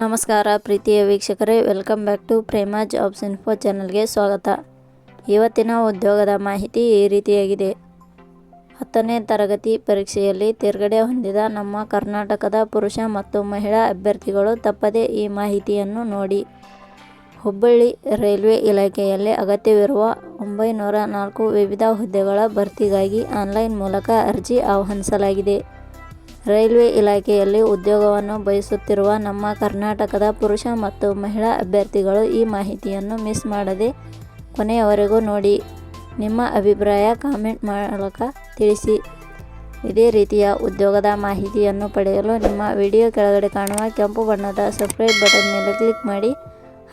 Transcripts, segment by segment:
ನಮಸ್ಕಾರ ಪ್ರೀತಿಯ ವೀಕ್ಷಕರೇ, welcome back to Prema jobs info ಚಾನಲ್ಗೆ ಸ್ವಾಗತ. ಇವತ್ತಿನ ಉದ್ಯೋಗದ ಮಾಹಿತಿ ಈ ರೀತಿಯಾಗಿದೆ. 10ನೇ ತರಗತಿ ಪರೀಕ್ಷೆಯಲ್ಲಿ ತೇರ್ಗಡೆ ಹೊಂದಿದ ನಮ್ಮ ಕರ್ನಾಟಕದ ಪುರುಷ ಮತ್ತು ಮಹಿಳಾ ಅಭ್ಯರ್ಥಿಗಳು ತಪ್ಪದೇ ಈ ಮಾಹಿತಿಯನ್ನು ನೋಡಿ. ಹುಬ್ಬಳ್ಳಿ ರೈಲ್ವೆ ಇಲಾಖೆಯಲ್ಲಿ ಅಗತ್ಯವಿರುವ 904 ವಿವಿಧ ಹುದ್ದೆಗಳ ಭರ್ತಿಗಾಗಿ ಆನ್ಲೈನ್ ಮೂಲಕ ಅರ್ಜಿ ಆಹ್ವಾನಿಸಲಾಗಿದೆ. ರೈಲ್ವೆ ಇಲಾಖೆಯಲ್ಲಿ ಉದ್ಯೋಗವನ್ನು ಬಯಸುತ್ತಿರುವ ನಮ್ಮ ಕರ್ನಾಟಕದ ಪುರುಷ ಮತ್ತು ಮಹಿಳಾ ಅಭ್ಯರ್ಥಿಗಳು ಈ ಮಾಹಿತಿಯನ್ನು ಮಿಸ್ ಮಾಡದೆ ಕೊನೆಯವರೆಗೂ ನೋಡಿ. ನಿಮ್ಮ ಅಭಿಪ್ರಾಯ ಕಾಮೆಂಟ್ ಮೂಲಕ ತಿಳಿಸಿ. ಇದೇ ರೀತಿಯ ಉದ್ಯೋಗದ ಮಾಹಿತಿಯನ್ನು ಪಡೆಯಲು ನಿಮ್ಮ ವಿಡಿಯೋ ಕೆಳಗಡೆ ಕಾಣುವ ಕೆಂಪು ಬಣ್ಣದ ಸಬ್ಸ್ಕ್ರೈಬ್ ಬಟನ್ ಮೇಲೆ ಕ್ಲಿಕ್ ಮಾಡಿ,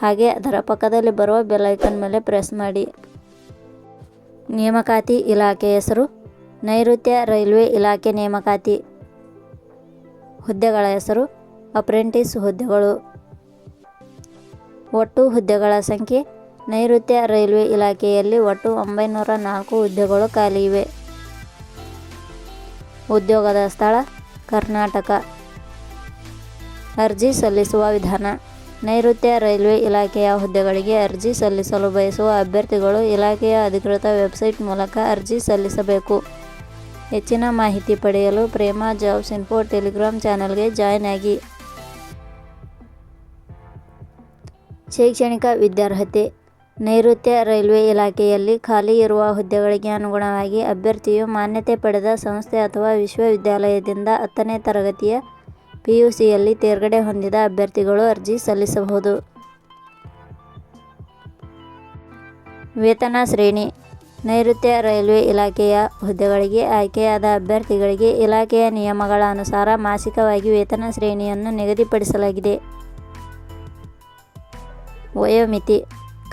ಹಾಗೆ ಅದರ ಪಕ್ಕದಲ್ಲಿ ಬರುವ ಬೆಲ್ ಐಕಾನ್ ಮೇಲೆ ಪ್ರೆಸ್ ಮಾಡಿ. ನೇಮಕಾತಿ ಇಲಾಖೆ ಹೆಸರು ನೈಋತ್ಯ ರೈಲ್ವೆ ಇಲಾಖೆ ನೇಮಕಾತಿ. ಹುದ್ದೆಗಳ ಹೆಸರು ಅಪ್ರೆಂಟಿಸ್ ಹುದ್ದೆಗಳು. ಒಟ್ಟು ಹುದ್ದೆಗಳ ಸಂಖ್ಯೆ ನೈಋತ್ಯ ರೈಲ್ವೆ ಇಲಾಖೆಯಲ್ಲಿ ಒಟ್ಟು 904 ಹುದ್ದೆಗಳು ಖಾಲಿ ಇವೆ. ಉದ್ಯೋಗದ ಸ್ಥಳ ಕರ್ನಾಟಕ. ಅರ್ಜಿ ಸಲ್ಲಿಸುವ ವಿಧಾನ. ನೈಋತ್ಯ ರೈಲ್ವೆ ಇಲಾಖೆಯ ಹುದ್ದೆಗಳಿಗೆ ಅರ್ಜಿ ಸಲ್ಲಿಸಲು ಬಯಸುವ ಅಭ್ಯರ್ಥಿಗಳು ಇಲಾಖೆಯ ಅಧಿಕೃತ ವೆಬ್ಸೈಟ್ ಮೂಲಕ ಅರ್ಜಿ ಸಲ್ಲಿಸಬೇಕು. ಹೆಚ್ಚಿನ ಮಾಹಿತಿ ಪಡೆಯಲು ಪ್ರೇಮ ಜಾಬ್ಸ್ ಇನ್ಫೋ ಟೆಲಿಗ್ರಾಮ್ ಚಾನಲ್ಗೆ ಜಾಯ್ನ್ ಆಗಿ. ಶೈಕ್ಷಣಿಕ ವಿದ್ಯಾರ್ಹತೆ. ನೈಋತ್ಯ ರೈಲ್ವೆ ಇಲಾಖೆಯಲ್ಲಿ ಖಾಲಿ ಇರುವ ಹುದ್ದೆಗಳಿಗೆ ಅನುಗುಣವಾಗಿ ಅಭ್ಯರ್ಥಿಯು ಮಾನ್ಯತೆ ಪಡೆದ ಸಂಸ್ಥೆ ಅಥವಾ ವಿಶ್ವವಿದ್ಯಾಲಯದಿಂದ 10ನೇ ತರಗತಿಯ PUCಯಲ್ಲಿ ತೇರ್ಗಡೆ ಹೊಂದಿದ ಅಭ್ಯರ್ಥಿಗಳು ಅರ್ಜಿ ಸಲ್ಲಿಸಬಹುದು. ವೇತನ ಶ್ರೇಣಿ. ನೈಋತ್ಯ ರೈಲ್ವೆ ಇಲಾಖೆಯ ಹುದ್ದೆಗಳಿಗೆ ಆಯ್ಕೆಯಾದ ಅಭ್ಯರ್ಥಿಗಳಿಗೆ ಇಲಾಖೆಯ ನಿಯಮಗಳ ಅನುಸಾರ ಮಾಸಿಕವಾಗಿ ವೇತನ ಶ್ರೇಣಿಯನ್ನು ನಿಗದಿಪಡಿಸಲಾಗಿದೆ. ವಯೋಮಿತಿ.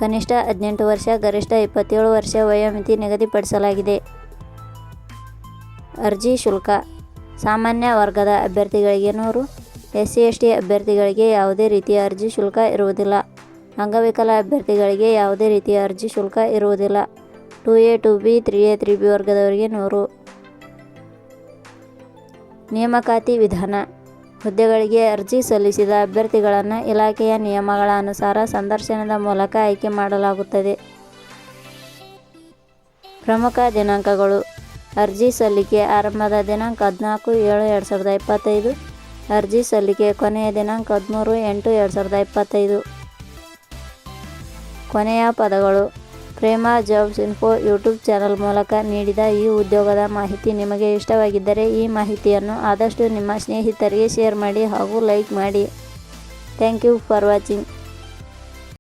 ಕನಿಷ್ಠ 18 ವರ್ಷ, ಗರಿಷ್ಠ 27 ವರ್ಷ ವಯೋಮಿತಿ ನಿಗದಿಪಡಿಸಲಾಗಿದೆ. ಅರ್ಜಿ ಶುಲ್ಕ. ಸಾಮಾನ್ಯ ವರ್ಗದ ಅಭ್ಯರ್ಥಿಗಳಿಗೆ 100, SC/ST ಅಭ್ಯರ್ಥಿಗಳಿಗೆ ಯಾವುದೇ ರೀತಿಯ ಅರ್ಜಿ ಶುಲ್ಕ ಇರುವುದಿಲ್ಲ. ಅಂಗವಿಕಲ ಅಭ್ಯರ್ಥಿಗಳಿಗೆ ಯಾವುದೇ ರೀತಿಯ ಅರ್ಜಿ ಶುಲ್ಕ ಇರುವುದಿಲ್ಲ. 2A 2B 3A 3B ವರ್ಗದವರಿಗೆ 100. ನೇಮಕಾತಿ ವಿಧಾನ. ಹುದ್ದೆಗಳಿಗೆ ಅರ್ಜಿ ಸಲ್ಲಿಸಿದ ಅಭ್ಯರ್ಥಿಗಳನ್ನು ಇಲಾಖೆಯ ನಿಯಮಗಳ ಅನುಸಾರ ಸಂದರ್ಶನದ ಮೂಲಕ ಆಯ್ಕೆ ಮಾಡಲಾಗುತ್ತದೆ. ಪ್ರಮುಖ ದಿನಾಂಕಗಳು. ಅರ್ಜಿ ಸಲ್ಲಿಕೆ ಆರಂಭದ ದಿನಾಂಕ 14/7/2025. ಅರ್ಜಿ ಸಲ್ಲಿಕೆ ಕೊನೆಯ ದಿನಾಂಕ 13/8/2025. ಕೊನೆಯ ಪದಗಳು. ಪ್ರೇಮ ಜಾಬ್ಸ್ ಇನ್ಫೋ ಯೂಟ್ಯೂಬ್ ಚಾನಲ್ ಮೂಲಕ ನೀಡಿದ ಈ ಉದ್ಯೋಗದ ಮಾಹಿತಿ ನಿಮಗೆ ಇಷ್ಟವಾಗಿದ್ದರೆ ಈ ಮಾಹಿತಿಯನ್ನು ಆದಷ್ಟು ನಿಮ್ಮ ಸ್ನೇಹಿತರಿಗೆ ಶೇರ್ ಮಾಡಿ ಹಾಗೂ ಲೈಕ್ ಮಾಡಿ. Thank you for watching.